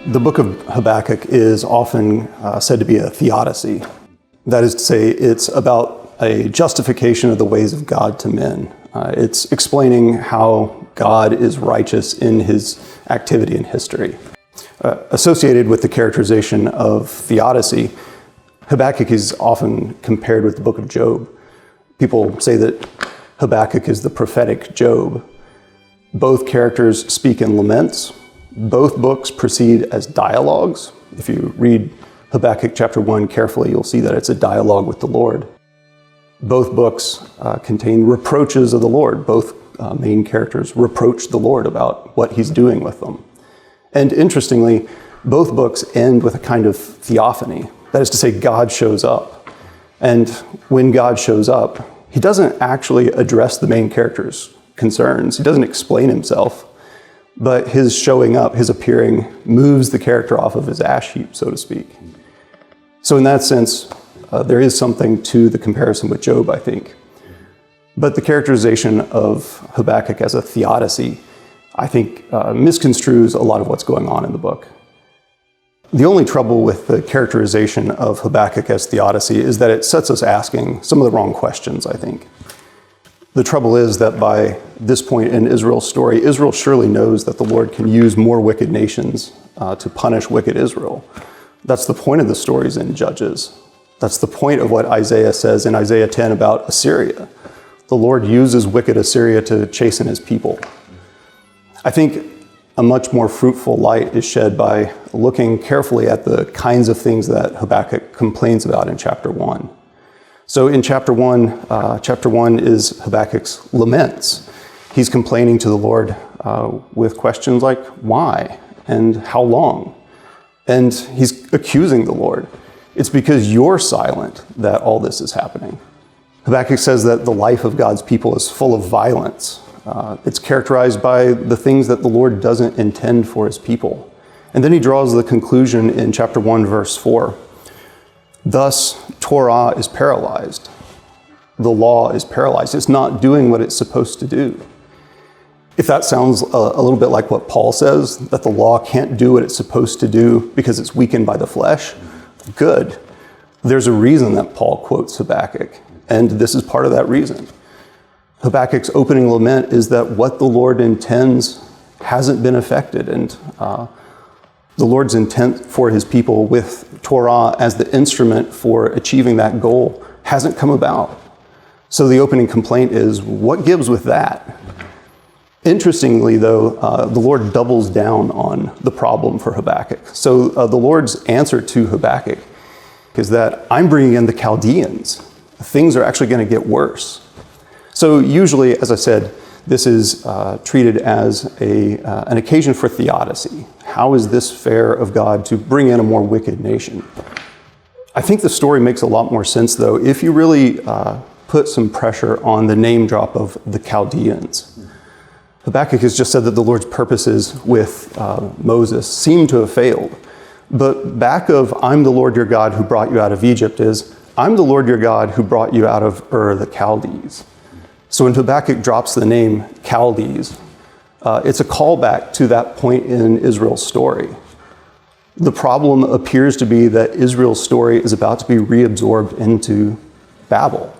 The book of Habakkuk is often said to be a Theodicy. That is to say, it's about a justification of the ways of God to men. It's explaining how God is righteous in his activity in history. Associated with the characterization of Theodicy, Habakkuk is often compared with the book of Job. People say that Habakkuk is the prophetic Job. Both characters speak in laments. Both books proceed as dialogues. If you read Habakkuk chapter 1 carefully, you'll see that it's a dialogue with the Lord. Both books contain reproaches of the Lord. Both main characters reproach the Lord about what he's doing with them. And interestingly, both books end with a kind of theophany. That is to say, God shows up. And when God shows up, he doesn't actually address the main character's concerns. He doesn't explain himself. But his showing up, his appearing, moves the character off of his ash heap, so to speak. So in that sense, there is something to the comparison with Job, I think. But the characterization of Habakkuk as a Theodicy, I think, misconstrues a lot of what's going on in the book. The only trouble with the characterization of Habakkuk as Theodicy is that it sets us asking some of the wrong questions, I think. The trouble is that by this point in Israel's story, Israel surely knows that the Lord can use more wicked nations to punish wicked Israel. That's the point of the stories in Judges. That's the point of what Isaiah says in Isaiah 10 about Assyria. The Lord uses wicked Assyria to chasten his people. I think a much more fruitful light is shed by looking carefully at the kinds of things that Habakkuk complains about in chapter 1. So in chapter 1 is Habakkuk's laments. He's complaining to the Lord with questions like, why and how long? And he's accusing the Lord. It's because you're silent that all this is happening. Habakkuk says that the life of God's people is full of violence. It's characterized by the things that the Lord doesn't intend for his people. And then he draws the conclusion in chapter 1, verse 4. Thus, Torah is paralyzed. The law is paralyzed. It's not doing what it's supposed to do. If that sounds a little bit like what Paul says, that the law can't do what it's supposed to do because it's weakened by the flesh, good. There's a reason that Paul quotes Habakkuk, and this is part of that reason. Habakkuk's opening lament is that what the Lord intends hasn't been effected, and the Lord's intent for his people with Torah as the instrument for achieving that goal hasn't come about. So the opening complaint is, what gives with that? Interestingly, though, the Lord doubles down on the problem for Habakkuk. So the Lord's answer to Habakkuk is that I'm bringing in the Chaldeans. Things are actually going to get worse. So usually, as I said, this is treated as an occasion for theodicy. How is this fair of God to bring in a more wicked nation? I think the story makes a lot more sense, though, if you really put some pressure on the name drop of the Chaldeans. Habakkuk has just said that the Lord's purposes with Moses seem to have failed. But back of I'm the Lord your God who brought you out of Egypt is I'm the Lord your God who brought you out of Ur the Chaldees. So when Habakkuk drops the name Chaldees, it's a callback to that point in Israel's story. The problem appears to be that Israel's story is about to be reabsorbed into Babel.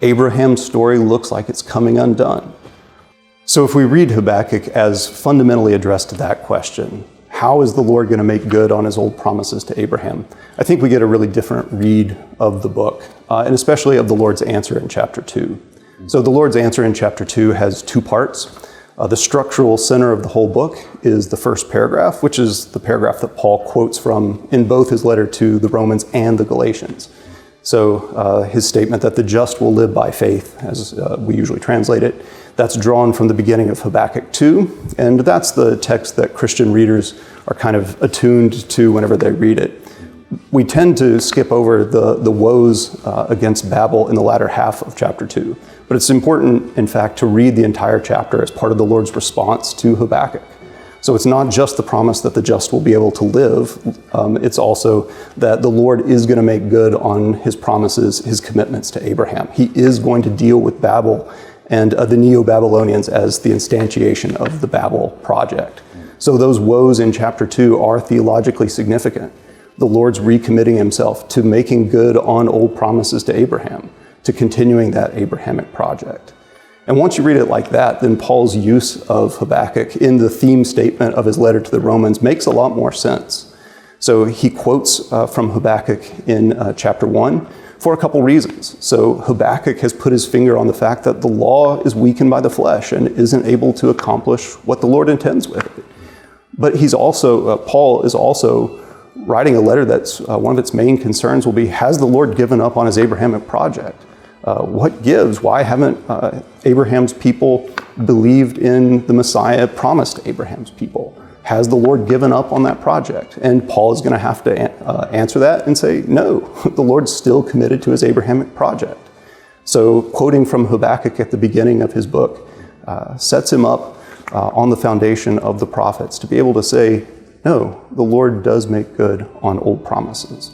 Abraham's story looks like it's coming undone. So if we read Habakkuk as fundamentally addressed to that question, how is the Lord going to make good on his old promises to Abraham? I think we get a really different read of the book, and especially of the Lord's answer in chapter 2. So the Lord's answer in chapter 2 has two parts. The structural center of the whole book is the first paragraph, which is the paragraph that Paul quotes from in both his letter to the Romans and the Galatians. So his statement that the just will live by faith, as we usually translate it, that's drawn from the beginning of Habakkuk 2, and that's the text that Christian readers are kind of attuned to whenever they read it. We tend to skip over the woes against Babel in the latter half of chapter 2. But it's important, in fact, to read the entire chapter as part of the Lord's response to Habakkuk. So it's not just the promise that the just will be able to live. It's also that the Lord is going to make good on his promises, his commitments to Abraham. He is going to deal with Babel and the Neo-Babylonians as the instantiation of the Babel project. So those woes in chapter 2 are theologically significant. The Lord's recommitting himself to making good on old promises to Abraham, to continuing that Abrahamic project. And once you read it like that, then Paul's use of Habakkuk in the theme statement of his letter to the Romans makes a lot more sense. So he quotes from Habakkuk in chapter 1 for a couple reasons. So Habakkuk has put his finger on the fact that the law is weakened by the flesh and isn't able to accomplish what the Lord intends with it. But Paul is also writing a letter that's one of its main concerns will be, has the Lord given up on his Abrahamic project? What gives? Why haven't Abraham's people believed in the Messiah promised to Abraham's people? Has the Lord given up on that project? And Paul is going to have to answer that and say, no, the Lord's still committed to his Abrahamic project. So quoting from Habakkuk at the beginning of his book sets him up on the foundation of the prophets to be able to say, no, the Lord does make good on old promises.